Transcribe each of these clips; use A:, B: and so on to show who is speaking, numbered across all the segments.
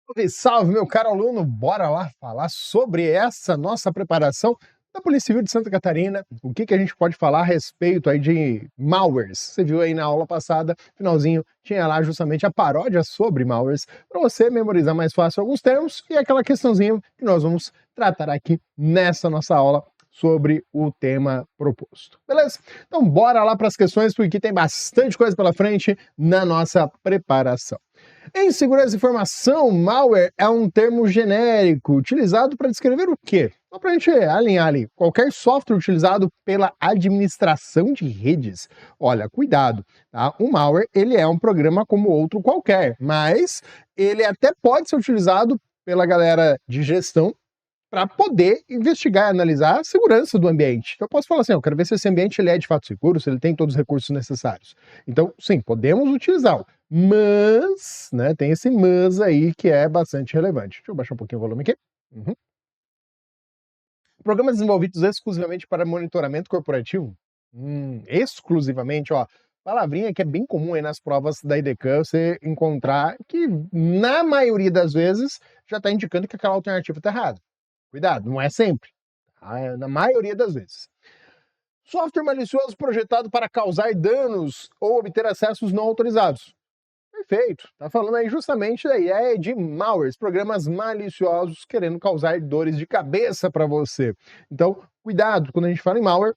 A: Salve, salve, meu caro aluno! Bora lá falar sobre essa nossa preparação da Polícia Civil de Santa Catarina. O que a gente pode falar a respeito aí de malwares? Você viu aí na aula passada, finalzinho, tinha lá justamente a paródia sobre malwares, para você memorizar mais fácil alguns termos e aquela questãozinha que nós vamos tratar aqui nessa nossa aula sobre o tema proposto. Beleza? Então bora lá para as questões, porque tem bastante coisa pela frente na nossa preparação. Em segurança de informação, malware é um termo genérico utilizado para descrever o quê? Só para a gente alinhar ali, qualquer software utilizado pela administração de redes. Olha, cuidado, tá? O malware, ele é um programa como outro qualquer, mas ele até pode ser utilizado pela galera de gestão para poder investigar e analisar a segurança do ambiente. Então eu posso falar assim, eu quero ver se esse ambiente ele é de fato seguro, se ele tem todos os recursos necessários. Então, sim, podemos utilizá-lo, mas, né, tem esse mas aí que é bastante relevante. Deixa eu baixar um pouquinho o volume aqui. Programas desenvolvidos exclusivamente para monitoramento corporativo? Exclusivamente, ó, palavrinha que é bem comum aí nas provas da IDECAN você encontrar que, na maioria das vezes, já está indicando que aquela alternativa está errada. Cuidado, não é sempre, tá? É na maioria das vezes. Software malicioso projetado para causar danos ou obter acessos não autorizados. Perfeito, tá falando aí justamente da ideia de malwares, programas maliciosos querendo causar dores de cabeça para você. Então, cuidado, quando a gente fala em malware,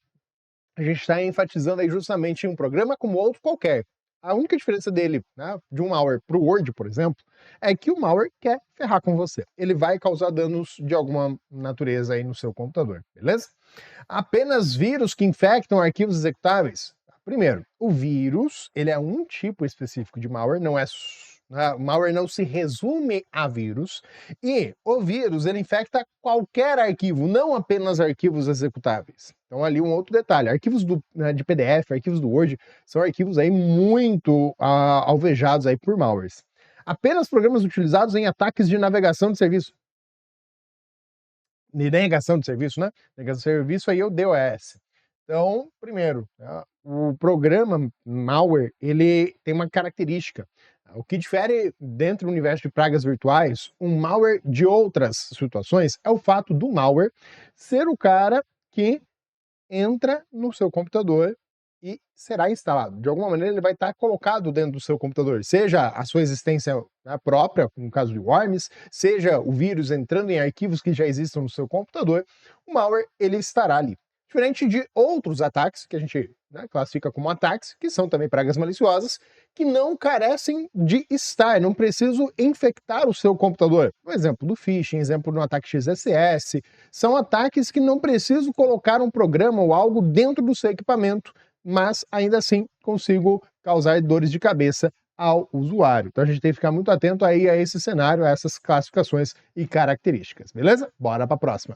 A: a gente está enfatizando aí justamente um programa como outro qualquer. A única diferença dele, né, de um malware para o Word, por exemplo, é que o malware quer ferrar com você. Ele vai causar danos de alguma natureza aí no seu computador, beleza? Apenas vírus que infectam arquivos executáveis. Primeiro, o vírus, ele é um tipo específico de malware, não é o malware não se resume a vírus, e o vírus ele infecta qualquer arquivo, não apenas arquivos executáveis. Então ali um outro detalhe, arquivos de PDF, arquivos do Word, são arquivos aí muito alvejados aí por malwares. Apenas programas utilizados em ataques de navegação de serviço. De negação de serviço, né? Negação de serviço aí é o DOS. Então, primeiro, o programa malware, ele tem uma característica. O que difere dentro do universo de pragas virtuais, um malware de outras situações, é o fato do malware ser o cara que entra no seu computador e será instalado. De alguma maneira ele vai estar colocado dentro do seu computador, seja a sua existência própria, no caso de worms, seja o vírus entrando em arquivos que já existam no seu computador, o malware ele estará ali. Diferente de outros ataques, que a gente classifica como ataques, que são também pragas maliciosas, que não carecem de estar, não preciso infectar o seu computador. Um exemplo do phishing, exemplo do ataque XSS, são ataques que não preciso colocar um programa ou algo dentro do seu equipamento, mas ainda assim consigo causar dores de cabeça ao usuário. Então a gente tem que ficar muito atento aí a esse cenário, a essas classificações e características, beleza? Bora para a próxima.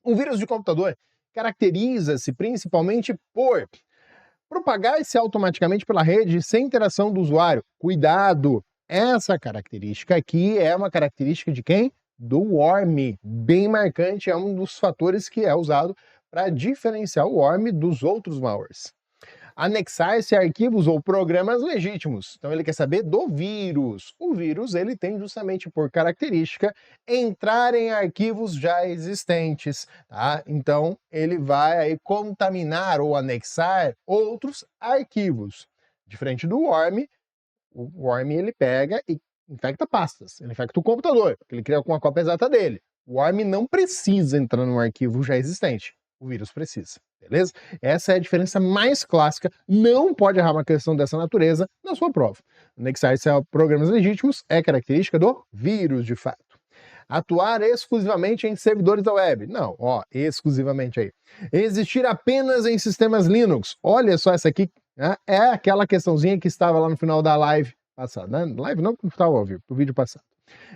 A: Um vírus de computador caracteriza-se principalmente por propagar-se automaticamente pela rede sem interação do usuário. Cuidado! Essa característica aqui é uma característica de quem? Do worm. Bem marcante, é um dos fatores que é usado para diferenciar o worm dos outros malwares. Anexar-se a arquivos ou programas legítimos. Então ele quer saber do vírus. O vírus ele tem justamente por característica entrar em arquivos já existentes, tá? Então ele vai aí contaminar ou anexar outros arquivos. Diferente do worm, o worm ele pega e infecta pastas, ele infecta o computador, porque ele cria uma cópia exata dele. O worm não precisa entrar num arquivo já existente, o vírus precisa. Beleza? Essa é a diferença mais clássica, não pode errar uma questão dessa natureza na sua prova. Anexar-se a programas legítimos é característica do vírus, de fato. Atuar exclusivamente em servidores da web. Não, ó, exclusivamente aí. Existir apenas em sistemas Linux. Olha só essa aqui, né? É aquela questãozinha que estava lá no final da live passada, né? Live não, que estava ao vivo, o vídeo passado.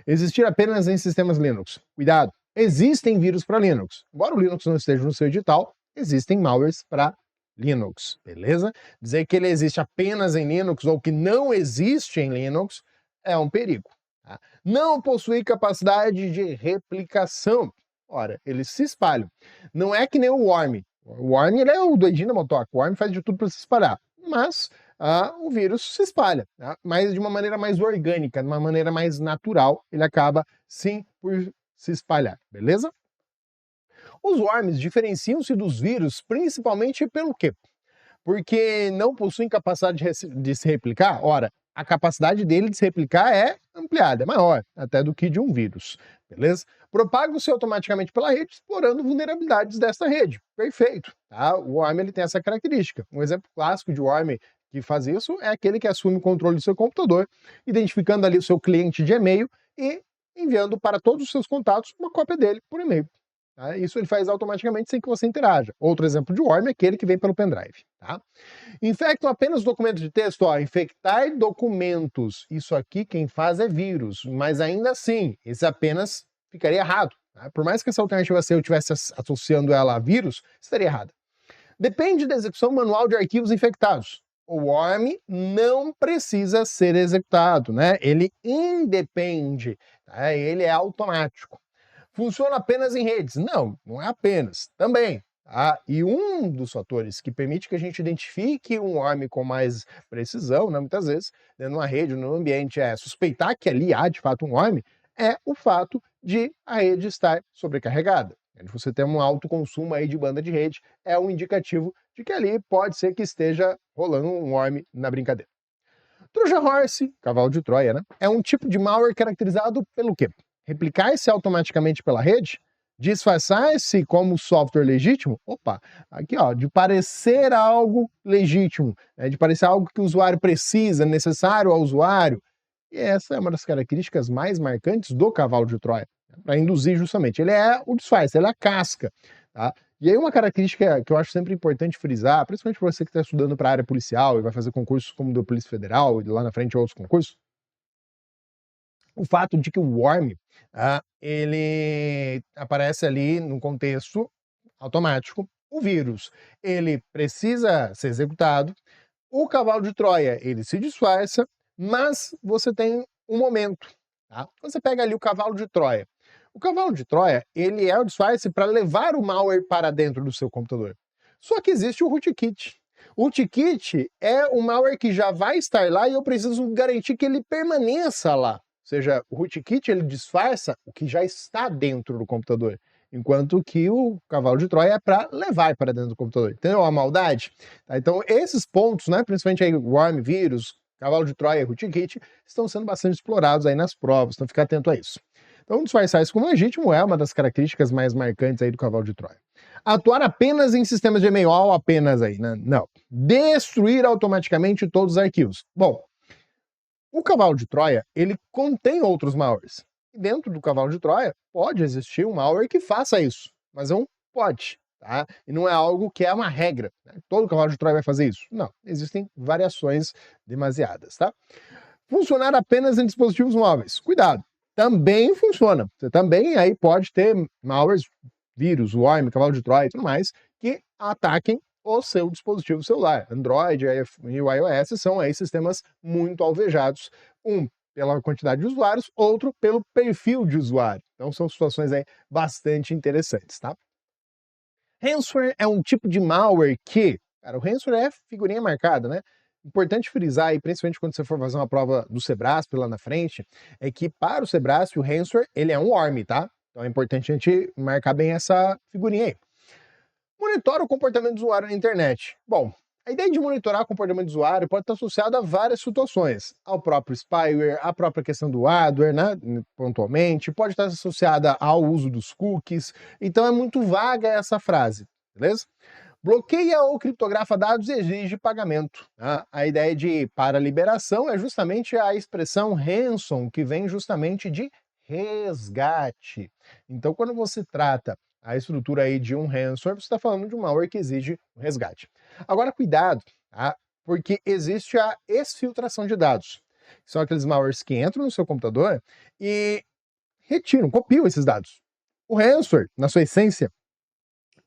A: Existir apenas em sistemas Linux. Cuidado, existem vírus para Linux. Embora o Linux não esteja no seu edital, existem malwares para Linux, beleza? Dizer que ele existe apenas em Linux ou que não existe em Linux é um perigo. Tá? Não possui capacidade de replicação. Ora, eles se espalham. Não é que nem o worm. O worm ele é o doidinho da motoca. O worm faz de tudo para se espalhar. Mas o vírus se espalha, tá? Mas de uma maneira mais orgânica, de uma maneira mais natural, ele acaba sim por se espalhar, beleza? Os worms diferenciam-se dos vírus principalmente pelo quê? Porque não possuem capacidade de se replicar? Ora, a capacidade dele de se replicar é ampliada, é maior até do que de um vírus, beleza? Propagam-se automaticamente pela rede, explorando vulnerabilidades dessa rede. Perfeito, tá? O worm ele tem essa característica. Um exemplo clássico de worm que faz isso é aquele que assume o controle do seu computador, identificando ali o seu cliente de e-mail e enviando para todos os seus contatos uma cópia dele por e-mail. Tá? Isso ele faz automaticamente sem que você interaja. Outro exemplo de worm é aquele que vem pelo pendrive. Tá? Infectam apenas documentos de texto. Ó, infectar documentos. Isso aqui quem faz é vírus. Mas ainda assim, esse apenas ficaria errado. Tá? Por mais que essa alternativa C eu estivesse associando ela a vírus, estaria errada. Depende da execução manual de arquivos infectados. O worm não precisa ser executado, né? Ele independe, tá? Ele é automático. Funciona apenas em redes? Não, não é apenas, também. Tá? E um dos fatores que permite que a gente identifique um worm com mais precisão, né, muitas vezes, dentro de uma rede, no ambiente, é suspeitar que ali há de fato um worm, é o fato de a rede estar sobrecarregada. Você tem um alto consumo aí de banda de rede, é um indicativo de que ali pode ser que esteja rolando um worm na brincadeira. Trojan Horse, cavalo de Troia, né? É um tipo de malware caracterizado pelo quê? Replicar-se automaticamente pela rede? Disfarçar-se como software legítimo? Opa, aqui ó, de parecer algo legítimo, né? De parecer algo que o usuário precisa, necessário ao usuário. E essa é uma das características mais marcantes do cavalo de Troia, né? Para induzir justamente. Ele é o disfarce, ele é a casca, tá? E aí uma característica que eu acho sempre importante frisar, principalmente para você que está estudando para a área policial e vai fazer concursos como do Polícia Federal e lá na frente outros concursos, o fato de que o worm, ele aparece ali no contexto automático, o vírus, ele precisa ser executado, o cavalo de Troia, ele se disfarça, mas você tem um momento, tá? Você pega ali o cavalo de Troia. O cavalo de Troia, ele é o disfarce para levar o malware para dentro do seu computador. Só que existe o rootkit. O rootkit é um malware que já vai estar lá e eu preciso garantir que ele permaneça lá. Ou seja, o rootkit ele disfarça o que já está dentro do computador, enquanto que o cavalo de Troia é para levar para dentro do computador. Entendeu a maldade? Tá, então esses pontos, né, principalmente aí worm, vírus, cavalo de Troia e rootkit, estão sendo bastante explorados aí nas provas, então fica atento a isso. Então, disfarçar isso como legítimo é uma das características mais marcantes aí do cavalo de Troia. Atuar apenas em sistemas de e-mail, apenas aí, né? Não. Destruir automaticamente todos os arquivos. Bom, o cavalo de Troia, ele contém outros malwares. E dentro do cavalo de Troia, pode existir um malware que faça isso, mas é um pode, tá? E não é algo que é uma regra, né? Todo cavalo de Troia vai fazer isso. Não, existem variações demasiadas, tá? Funcionar apenas em dispositivos móveis. Cuidado, também funciona. Você também aí pode ter malwares, vírus, worm, cavalo de Troia e tudo mais, que ataquem o seu dispositivo celular. Android e o iOS são aí sistemas muito alvejados. Um pela quantidade de usuários, outro pelo perfil de usuário. Então são situações aí bastante interessantes, tá? Ransomware é um tipo de malware que, cara, o ransomware é figurinha marcada, né? Importante frisar aí, principalmente quando você for fazer uma prova do Sebrasp lá na frente, é que para o Sebrasp o ransomware, ele é um worm, tá? Então é importante a gente marcar bem essa figurinha aí. Monitora o comportamento do usuário na internet. Bom, a ideia de monitorar o comportamento do usuário pode estar associada a várias situações, ao próprio spyware, à própria questão do hardware, né, pontualmente, pode estar associada ao uso dos cookies, então é muito vaga essa frase, beleza? Bloqueia ou criptografa dados e exige pagamento. Tá? A ideia de para liberação é justamente a expressão ransom, que vem justamente de resgate. Então, quando você trata a estrutura aí de um ransomware, você está falando de um malware que exige um resgate. Agora, cuidado, tá? Porque existe a exfiltração de dados. São aqueles malwares que entram no seu computador e retiram, copiam esses dados. O ransomware, na sua essência,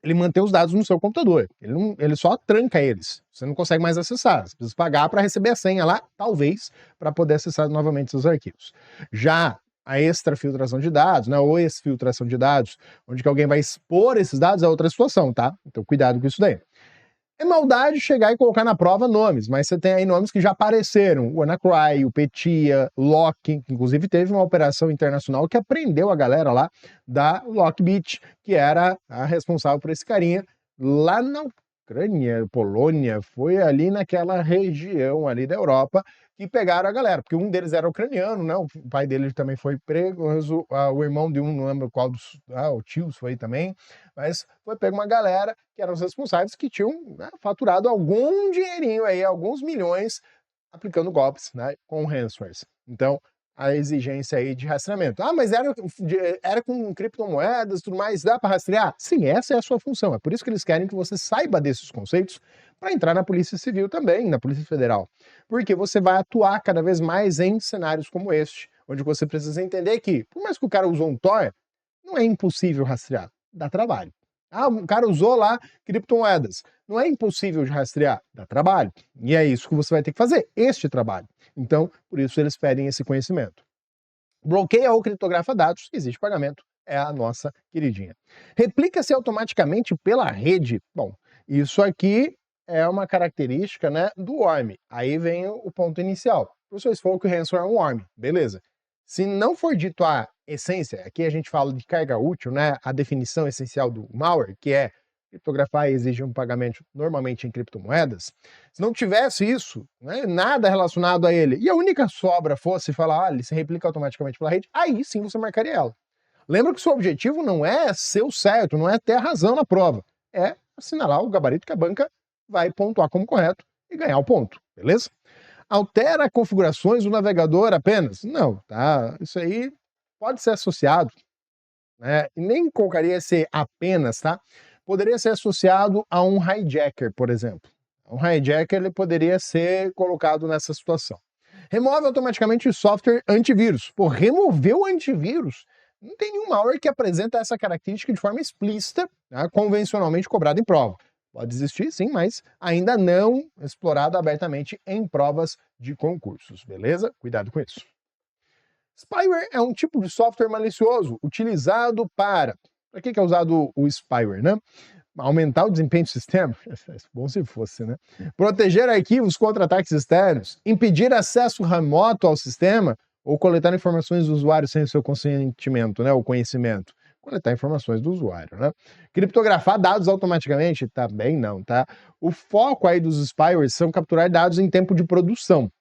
A: ele mantém os dados no seu computador. Ele só tranca eles. Você não consegue mais acessar. Você precisa pagar para receber a senha lá, talvez, para poder acessar novamente seus arquivos. Já a extrafiltração de dados, né, ou exfiltração de dados, onde que alguém vai expor esses dados, é outra situação, tá? Então cuidado com isso daí. É maldade chegar e colocar na prova nomes, mas você tem aí nomes que já apareceram, o WannaCry, o Petya, o Loki, que inclusive teve uma operação internacional que prendeu a galera lá da Lockbit, que era a responsável por esse carinha, lá na Ucrânia, Polônia, foi ali naquela região ali da Europa, que pegaram a galera, porque um deles era ucraniano, né? O pai dele também foi preso, o irmão de um, não lembro qual dos, o tio foi também, mas foi pego uma galera que eram os responsáveis que tinham, né, faturado algum dinheirinho aí, alguns milhões, aplicando golpes, né, com ransomwares. Então, a exigência aí de rastreamento. Ah, mas era com criptomoedas e tudo mais, dá para rastrear? Sim, essa é a sua função. É por isso que eles querem que você saiba desses conceitos para entrar na Polícia Civil também, na Polícia Federal. Porque você vai atuar cada vez mais em cenários como este, onde você precisa entender que, por mais que o cara usou um Tor, não é impossível rastrear, dá trabalho. Ah, o cara usou lá criptomoedas. Não é impossível de rastrear, dá trabalho. E é isso que você vai ter que fazer, este trabalho. Então, por isso eles pedem esse conhecimento. Bloqueia ou criptografa dados, existe pagamento, é a nossa queridinha. Replica-se automaticamente pela rede. Bom, isso aqui é uma característica, né, do worm. Aí vem o ponto inicial. O professor falou que o ransomware é um worm, beleza. Se não for dito a essência, aqui a gente fala de carga útil, né, a definição essencial do malware, que é criptografar e exigir um pagamento normalmente em criptomoedas, se não tivesse isso, né, nada relacionado a ele, e a única sobra fosse falar, ele se replica automaticamente pela rede, aí sim você marcaria ela. Lembra que o seu objetivo não é ser o certo, não é ter a razão na prova, é assinalar o gabarito que a banca vai pontuar como correto e ganhar o ponto, beleza? Altera configurações do navegador apenas? Não, tá? Isso aí pode ser associado, né? E nem colocaria ser apenas, tá? Poderia ser associado a um hijacker, por exemplo. Um hijacker ele poderia ser colocado nessa situação. Remove automaticamente o software antivírus. Pô, remover o antivírus? Não tem nenhum malware que apresenta essa característica de forma explícita, né, convencionalmente cobrada em prova. Pode existir, sim, mas ainda não explorado abertamente em provas de concursos, beleza? Cuidado com isso. Spyware é um tipo de software malicioso utilizado para... Para que é usado o spyware, né? Aumentar o desempenho do sistema? Bom se fosse, né? Proteger arquivos contra ataques externos, impedir acesso remoto ao sistema ou coletar informações do usuário sem o seu consentimento, né? O conhecimento. Coletar informações do usuário, né? Criptografar dados automaticamente? Também não, tá? O foco aí dos spywares são capturar dados em tempo de produção.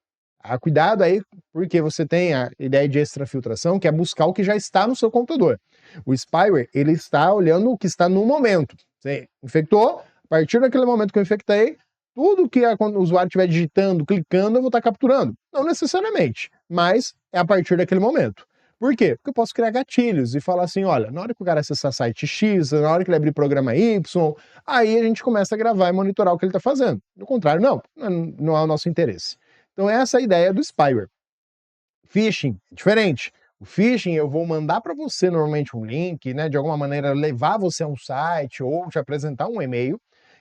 A: Cuidado aí, porque você tem a ideia de extrafiltração, que é buscar o que já está no seu computador. O spyware, ele está olhando o que está no momento. Você infectou, a partir daquele momento que eu infectei, tudo que o usuário estiver digitando, clicando, eu vou estar capturando. Não necessariamente, mas é a partir daquele momento. Por quê? Porque eu posso criar gatilhos e falar assim, olha, na hora que o cara acessar site X, na hora que ele abrir programa Y, aí a gente começa a gravar e monitorar o que ele está fazendo. Do contrário, não é o nosso interesse. Então essa é a ideia do spyware. Phishing, diferente. O phishing eu vou mandar para você normalmente um link, né, de alguma maneira levar você a um site ou te apresentar um e-mail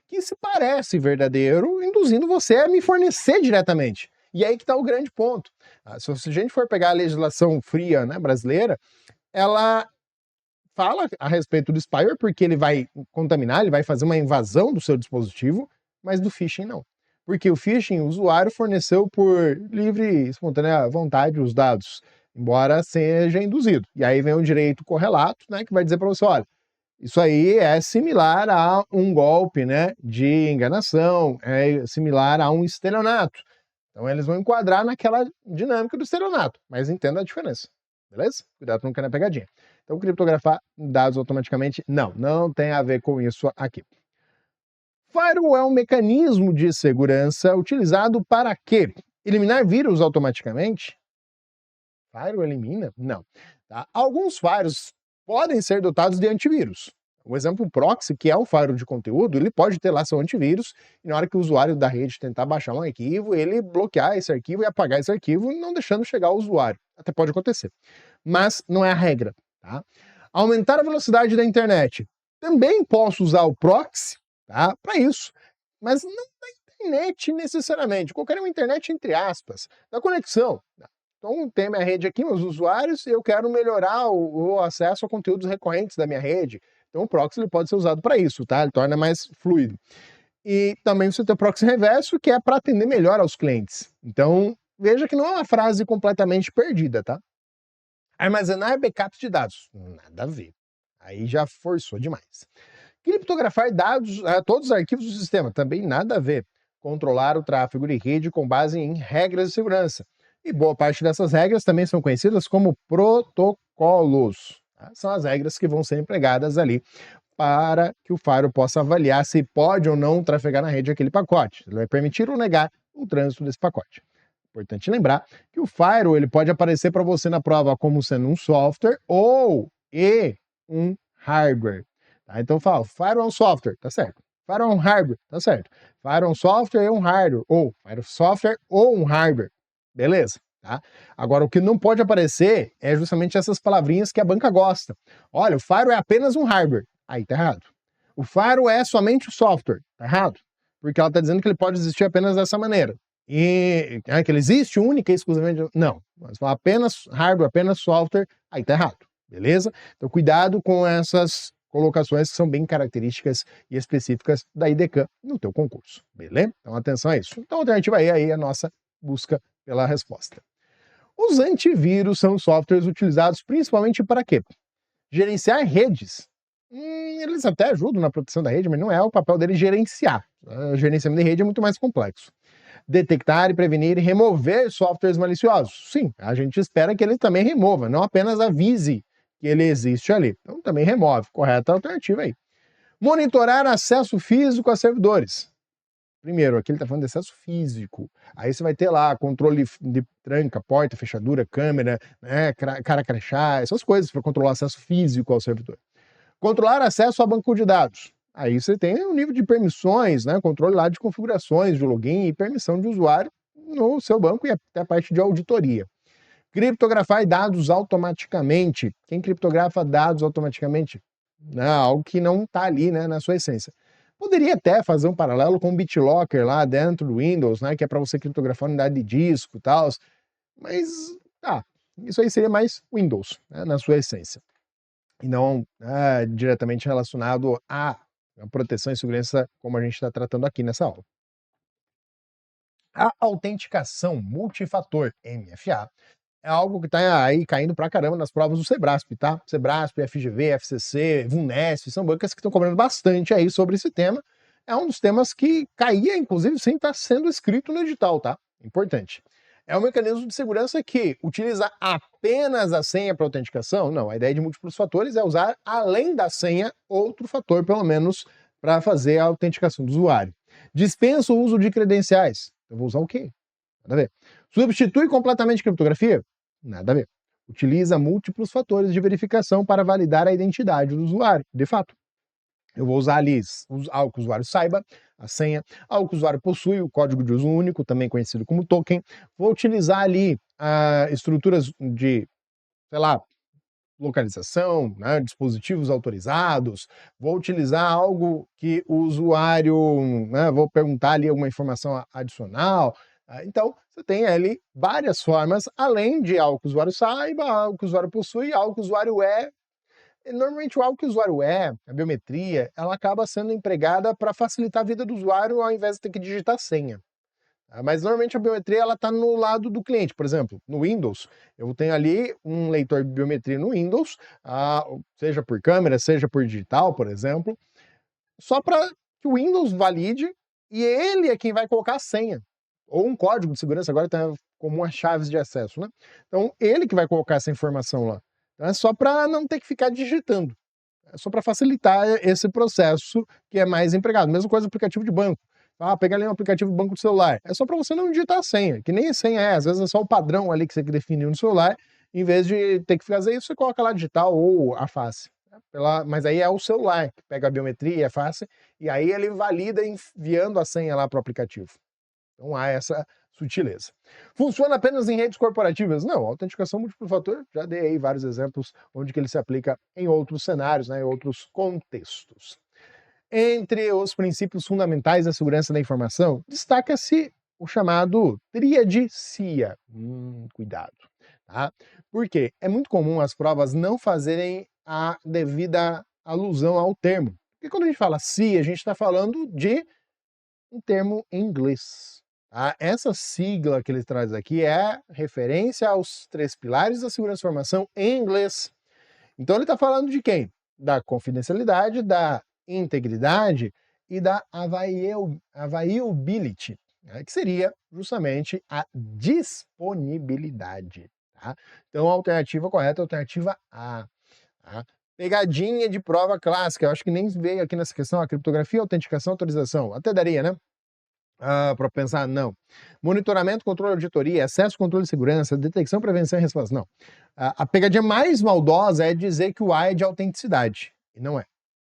A: que se parece verdadeiro, induzindo você a me fornecer diretamente. E aí que está o grande ponto. Se a gente for pegar a legislação fria, né, brasileira, ela fala a respeito do spyware porque ele vai contaminar, ele vai fazer uma invasão do seu dispositivo, mas do phishing não. Porque o phishing, o usuário forneceu por livre e espontânea vontade os dados, embora seja induzido. E aí vem o direito correlato, né, que vai dizer para você, olha, isso aí é similar a um golpe, né, de enganação, é similar a um estelionato. Então eles vão enquadrar naquela dinâmica do estelionato, mas entenda a diferença, beleza? Cuidado para não cair na pegadinha. Então criptografar dados automaticamente, não tem a ver com isso aqui. Firewall é um mecanismo de segurança utilizado para quê? Eliminar vírus automaticamente? Firewall elimina? Não. Tá? Alguns firewalls podem ser dotados de antivírus. O exemplo proxy, que é um firewall de conteúdo, ele pode ter lá seu antivírus e na hora que o usuário da rede tentar baixar um arquivo, ele bloquear esse arquivo e apagar esse arquivo, não deixando chegar ao usuário. Até pode acontecer. Mas não é a regra. Tá? Aumentar a velocidade da internet. Também posso usar o proxy, tá, para isso, mas não da internet necessariamente, qualquer uma internet entre aspas, da conexão. Então tem minha rede aqui, meus usuários, e eu quero melhorar o acesso a conteúdos recorrentes da minha rede. Então o proxy ele pode ser usado para isso, tá? Ele torna mais fluido. e também você tem o proxy reverso, que é para atender melhor aos clientes. Então, veja que não é uma frase completamente perdida, tá? Armazenar backups de dados, nada a ver. Aí já forçou demais. Criptografar dados, todos os arquivos do sistema, também nada a ver. Controlar o tráfego de rede com base em regras de segurança. E boa parte dessas regras também são conhecidas como protocolos. Tá? São as regras que vão ser empregadas ali para que o firewall possa avaliar se pode ou não trafegar na rede aquele pacote. Ele vai permitir ou negar o trânsito desse pacote. Importante lembrar que o firewall ele pode aparecer para você na prova como sendo um software ou um hardware. Tá? Então fala, firewall é um software, tá certo. Firewall é um hardware, tá certo. Firewall é um software e um hardware, ou firewall software ou um hardware. Beleza? Tá? Agora, o que não pode aparecer é justamente essas palavrinhas que a banca gosta. Olha, o firewall é apenas um hardware. Aí tá errado. O firewall é somente o software. Tá errado. Porque ela está dizendo que ele pode existir apenas dessa maneira. E que ele existe única e exclusivamente. Não. Mas apenas hardware, apenas software, aí tá errado. Beleza? Então, cuidado com essas colocações que são bem características e específicas da IDECAM no teu concurso. Beleza? Então, atenção a isso. Então, a alternativa aí é a nossa busca pela resposta. Os antivírus são softwares utilizados principalmente para quê? Gerenciar redes. Eles até ajudam na proteção da rede, mas não é o papel deles gerenciar. O gerenciamento de rede é muito mais complexo. Detectar, prevenir e remover softwares maliciosos. Sim, a gente espera que ele também remova, não apenas avise que ele existe ali. Então também remove, correta a alternativa aí. Monitorar acesso físico a servidores. Primeiro, aqui ele está falando de acesso físico. Aí você vai ter lá controle de tranca, porta, fechadura, câmera, né, cara crachá, essas coisas para controlar acesso físico ao servidor. Controlar acesso a banco de dados. Aí você tem o nível de permissões, né, controle lá de configurações de login e permissão de usuário no seu banco e até a parte de auditoria. Criptografar dados automaticamente. Quem criptografa dados automaticamente? Algo que não está ali, né, na sua essência. Poderia até fazer um paralelo com o BitLocker lá dentro do Windows, né, que é para você criptografar unidade de disco e tal, mas isso aí seria mais Windows, né, na sua essência, e não diretamente relacionado à proteção e segurança como a gente está tratando aqui nessa aula. A autenticação multifator, MFA, é algo que está aí caindo pra caramba nas provas do Sebrasp, tá? Sebrasp, FGV, FCC, VUNESP, são bancas que estão cobrando bastante aí sobre esse tema. É um dos temas que caía, inclusive, sem estar sendo escrito no edital, tá? Importante. É um mecanismo de segurança que utiliza apenas a senha para autenticação? Não, a ideia de múltiplos fatores é usar, além da senha, outro fator, pelo menos, para fazer a autenticação do usuário. Dispensa o uso de credenciais. Eu vou usar o quê? Nada a ver. Substitui completamente criptografia? Nada a ver. Utiliza múltiplos fatores de verificação para validar a identidade do usuário. De fato, eu vou usar ali algo que o usuário saiba, a senha, algo que o usuário possui, o código de uso único, também conhecido como token. Vou utilizar ali estruturas de, sei lá, localização, né, dispositivos autorizados, vou utilizar algo que o usuário, né, vou perguntar ali alguma informação adicional. Então, você tem ali várias formas, além de algo que o usuário saiba, algo que o usuário possui, algo que o usuário é. E, normalmente, o algo que o usuário é, a biometria, ela acaba sendo empregada para facilitar a vida do usuário ao invés de ter que digitar senha. Mas normalmente a biometria ela está no lado do cliente. Por exemplo, no Windows, eu tenho ali um leitor de biometria no Windows, seja por câmera, seja por digital, por exemplo, só para que o Windows valide e ele é quem vai colocar a senha. Ou um código de segurança, agora está como as chaves de acesso, né? Então, ele que vai colocar essa informação lá. Então, é só para não ter que ficar digitando. É só para facilitar esse processo que é mais empregado. Mesma coisa aplicativo de banco. Pegar ali um aplicativo do banco do celular. É só para você não digitar a senha, que nem a senha é. Às vezes é só o padrão ali que você definiu no celular. Em vez de ter que fazer isso, você coloca lá digital ou a face. Mas aí é o celular que pega a biometria e a face, e aí ele valida enviando a senha lá para o aplicativo. Então há essa sutileza. Funciona apenas em redes corporativas? Não, autenticação múltiplo fator, já dei aí vários exemplos onde que ele se aplica em outros cenários, né, em outros contextos. Entre os princípios fundamentais da segurança da informação, destaca-se o chamado tríade CIA. Cuidado, tá? Porque é muito comum as provas não fazerem a devida alusão ao termo. Porque quando a gente fala CIA, a gente está falando de um termo em inglês. Tá? Essa sigla que ele traz aqui é referência aos 3 pilares da segurança da informação em inglês. Então ele está falando de quem? Da confidencialidade, da integridade e da availability, né? Que seria justamente a disponibilidade. Tá? Então a alternativa correta é a alternativa A. Tá? Pegadinha de prova clássica, eu acho que nem veio aqui nessa questão, a criptografia, autenticação, autorização. Até daria, né? Para pensar, não. Monitoramento, controle, auditoria, acesso, controle de segurança, detecção, prevenção e resposta. Não. A pegadinha mais maldosa é dizer que o A é de autenticidade. E não é.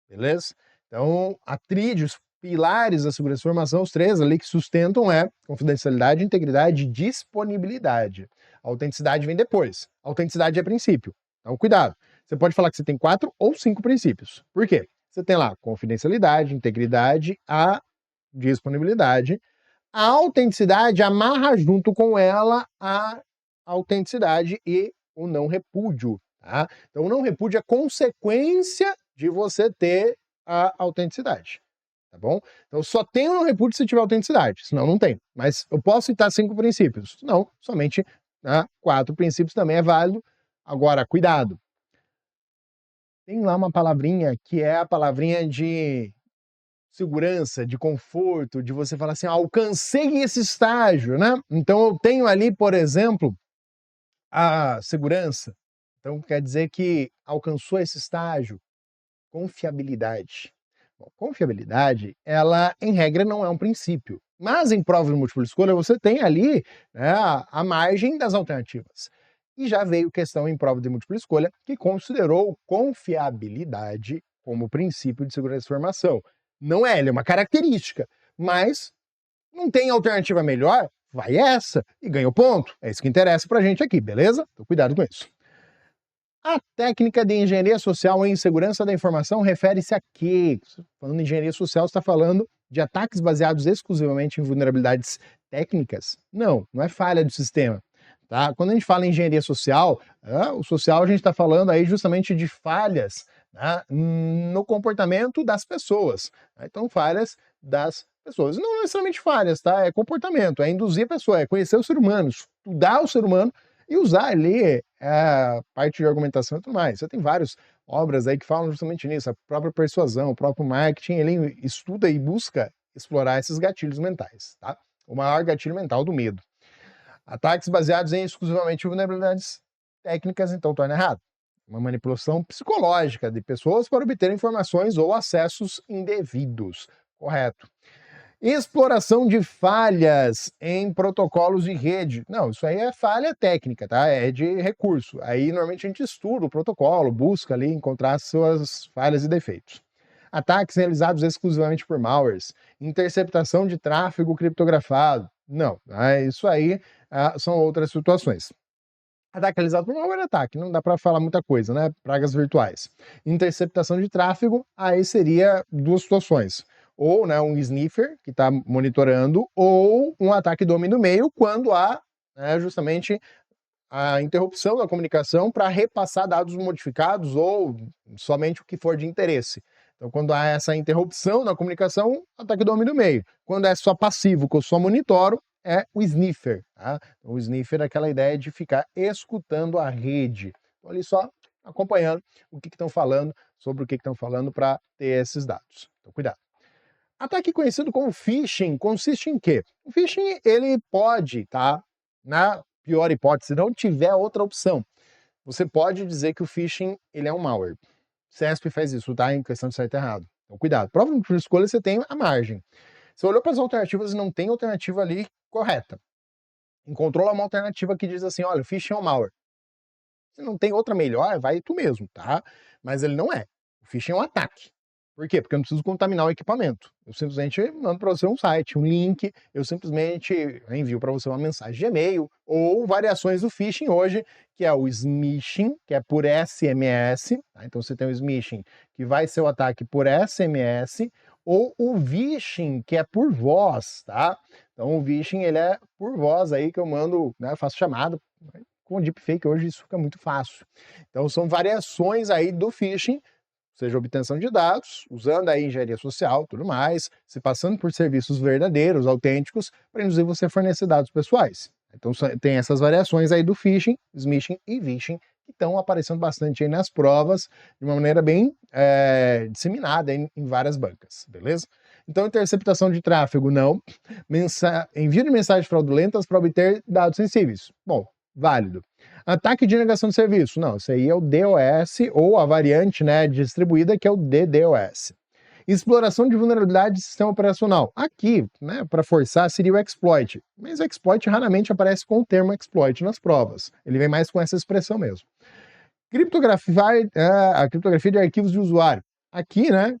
A: Beleza? Então, a tríade, os pilares da segurança da informação, os 3 ali que sustentam é confidencialidade, integridade e disponibilidade. A autenticidade vem depois. A autenticidade é princípio. Então, cuidado. Você pode falar que você tem 4 ou 5 princípios. Por quê? Você tem lá confidencialidade, integridade, a disponibilidade. A autenticidade amarra junto com ela a autenticidade e o não repúdio. Tá? Então, o não repúdio é consequência de você ter a autenticidade. Tá bom? Então, só tem o não repúdio se tiver autenticidade, senão não tem. Mas eu posso citar 5 princípios? Não, somente 4 princípios também é válido. Agora, cuidado. Tem lá uma palavrinha que é a palavrinha de segurança, de conforto, de você falar assim, alcancei esse estágio, né? Então eu tenho ali, por exemplo, a segurança. Então quer dizer que alcançou esse estágio. Confiabilidade. Bom, confiabilidade, ela em regra não é um princípio, mas em prova de múltipla escolha você tem ali, né, a margem das alternativas. E já veio questão em prova de múltipla escolha que considerou confiabilidade como princípio de segurança de informação. Não é, ele é uma característica, mas não tem alternativa melhor, vai essa e ganha o ponto. É isso que interessa pra gente aqui, beleza? Então cuidado com isso. A técnica de engenharia social em segurança da informação refere-se a quê? Falando em engenharia social, você está falando de ataques baseados exclusivamente em vulnerabilidades técnicas? Não, não é falha do sistema. Tá? Quando a gente fala em engenharia social, o social a gente está falando aí justamente de falhas, né, no comportamento das pessoas. Né? Então, falhas das pessoas. Não necessariamente falhas, tá? É comportamento, é induzir a pessoa, é conhecer o ser humano, estudar o ser humano e usar ali a parte de argumentação e tudo mais. Você tem várias obras aí que falam justamente nisso, a própria persuasão, o próprio marketing, ele estuda e busca explorar esses gatilhos mentais, tá? O maior gatilho mental do medo. Ataques baseados em exclusivamente vulnerabilidades técnicas, então torna errado. Uma manipulação psicológica de pessoas para obter informações ou acessos indevidos. Correto. Exploração de falhas em protocolos de rede. Não, isso aí é falha técnica, tá? É de recurso. Aí normalmente a gente estuda o protocolo, busca ali encontrar suas falhas e defeitos. Ataques realizados exclusivamente por malwares. Interceptação de tráfego criptografado. Não, isso aí são outras situações. Ataque realizado por malware é ataque, não dá para falar muita coisa, né? Pragas virtuais. Interceptação de tráfego, aí seria 2 situações ou, né, um sniffer que está monitorando, ou um ataque do homem do meio, quando há, né, justamente a interrupção da comunicação para repassar dados modificados ou somente o que for de interesse. Então, quando há essa interrupção na comunicação, ataque do homem do meio. Quando é só passivo, que eu só monitoro, é o sniffer. Tá? O sniffer é aquela ideia de ficar escutando a rede. Então, ali só acompanhando o que estão falando, sobre o que estão falando para ter esses dados. Então, cuidado. Ataque conhecido como phishing consiste em quê? O phishing, ele pode, tá? Na pior hipótese, se não tiver outra opção, você pode dizer que o phishing, ele é um malware. CESP faz isso, tá? Em questão de certo e errado. Então, cuidado. Prova de escolha, você tem a margem. Você olhou para as alternativas e não tem alternativa ali correta. Encontrou lá uma alternativa que diz assim, olha, o phishing é um malware. Se não tem outra melhor, vai tu mesmo, tá? Mas ele não é. O phishing é um ataque. Por quê? Porque eu não preciso contaminar o equipamento. Eu simplesmente mando para você um site, um link, eu simplesmente envio para você uma mensagem de e-mail, ou variações do phishing hoje, que é o smishing, que é por SMS, tá? Então você tem o smishing, que vai ser o ataque por SMS, ou o vishing, que é por voz, tá? Então o vishing, ele é por voz aí que eu mando, né, faço chamada. Com o deepfake hoje isso fica muito fácil. Então são variações aí do phishing, seja obtenção de dados, usando a engenharia social, tudo mais, se passando por serviços verdadeiros, autênticos, para induzir você a fornecer dados pessoais. Então tem essas variações aí do phishing, smishing e vishing, que estão aparecendo bastante aí nas provas, de uma maneira bem disseminada em várias bancas, beleza? Então, interceptação de tráfego, não. Envio de mensagens fraudulentas para obter dados sensíveis. Bom, válido. Ataque de negação de serviço. Não, isso aí é o DOS ou a variante, né, distribuída, que é o DDoS. Exploração de vulnerabilidade de sistema operacional. Aqui, né, para forçar, seria o exploit. Mas o exploit raramente aparece com o termo exploit nas provas. Ele vem mais com essa expressão mesmo. A criptografia de arquivos de usuário. Aqui, né,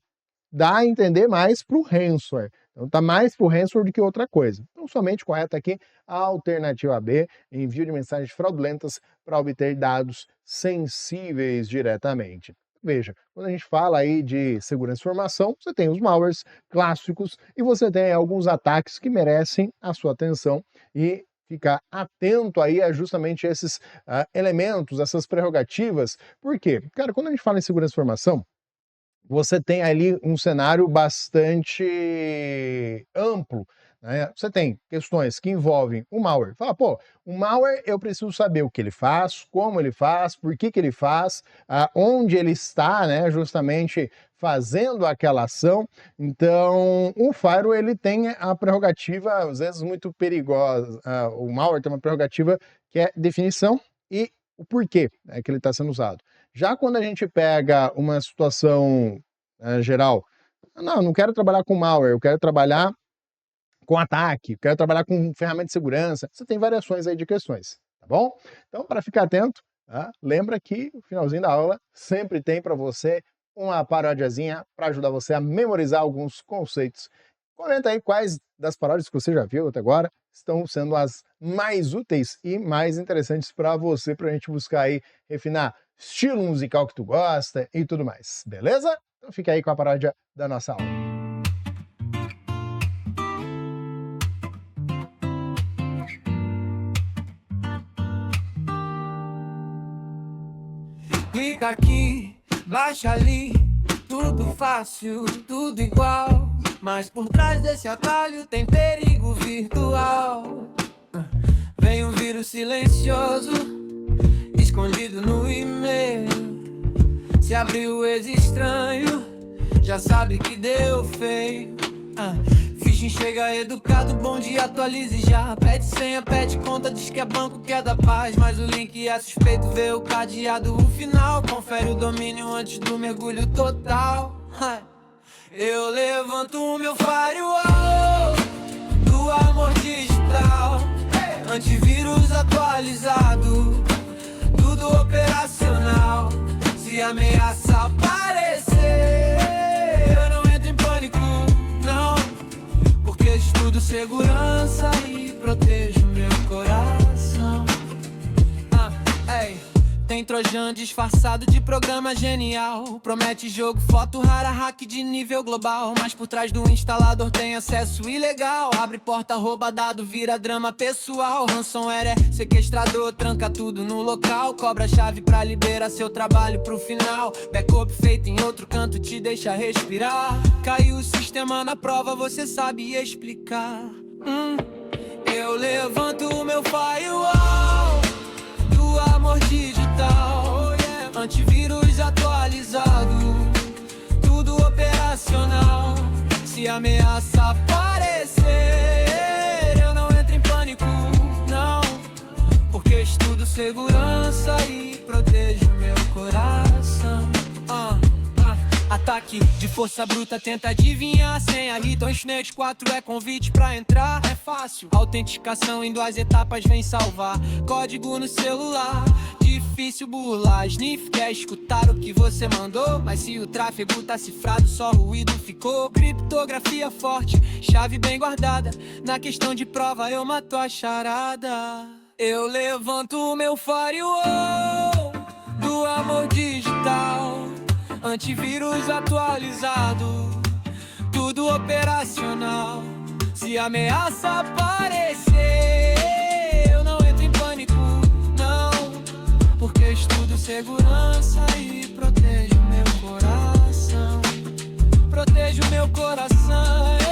A: dá a entender mais para o ransomware. Então tá mais para o ransomware do que outra coisa. Então somente correta aqui a alternativa B, envio de mensagens fraudulentas para obter dados sensíveis diretamente. Veja, quando a gente fala aí de segurança de informação, você tem os malwares clássicos e você tem alguns ataques que merecem a sua atenção e ficar atento aí a justamente esses elementos, essas prerrogativas. Por quê? Cara, quando a gente fala em segurança de informação, você tem ali um cenário bastante amplo, né? Você tem questões que envolvem o malware. Fala, pô, o malware eu preciso saber o que ele faz, como ele faz, por que ele faz, onde ele está, né, justamente fazendo aquela ação. Então, o firewall ele tem a prerrogativa, às vezes, muito perigosa. O malware tem uma prerrogativa que é definição e o porquê que ele está sendo usado. Já quando a gente pega uma situação geral, não quero trabalhar com malware, eu quero trabalhar com ataque, quero trabalhar com ferramenta de segurança, você tem variações aí de questões, tá bom? Então, para ficar atento, lembra que no finalzinho da aula sempre tem para você uma paródiazinha para ajudar você a memorizar alguns conceitos. Comenta aí quais das paródias que você já viu até agora estão sendo as mais úteis e mais interessantes para você, para a gente buscar aí refinar estilo musical que tu gosta e tudo mais, beleza? Então fica aí com a paródia da nossa aula.
B: Clica aqui, baixa ali, tudo fácil, tudo igual. Mas por trás desse atalho tem perigo virtual. Vem um vírus silencioso, escondido no e-mail. Se abriu o ex-estranho, já sabe que deu feio. Phishing chega educado, bom dia, atualize já. Pede senha, pede conta, diz que é banco, que é da paz. Mas o link é suspeito, vê o cadeado, o final. Confere o domínio antes do mergulho total. Eu levanto o meu firewall do amor digital. Antivírus atualizado, tudo operacional. Se ameaça aparecer, eu não entro em pânico, não. Porque estudo segurança e protejo meu coração. Tem trojan disfarçado de programa genial. Promete jogo, foto rara, hack de nível global. Mas por trás do instalador tem acesso ilegal. Abre porta, rouba dado, vira drama pessoal. Ransomware é sequestrador, tranca tudo no local. Cobra a chave pra liberar seu trabalho pro final. Backup feito em outro canto te deixa respirar. Caiu o sistema na prova, você sabe explicar. Eu levanto o meu firewall do amor digital. Antivírus atualizado, tudo operacional. Se ameaça aparecer, eu não entro em pânico, não. Porque estudo segurança e protejo meu coração. Ataque de força bruta, tenta adivinhar a senha. Hitonsnet 4 é convite pra entrar, é fácil. Autenticação em 2 etapas, vem salvar. Código no celular, difícil burlar. Sniff quer escutar o que você mandou, mas se o tráfego tá cifrado, só ruído ficou. Criptografia forte, chave bem guardada. Na questão de prova eu mato a charada. Eu levanto o meu firewall do amor digital. Antivírus atualizado, tudo operacional. Se ameaça aparecer, eu não entro em pânico, não. Porque estudo segurança e protejo meu coração. coração.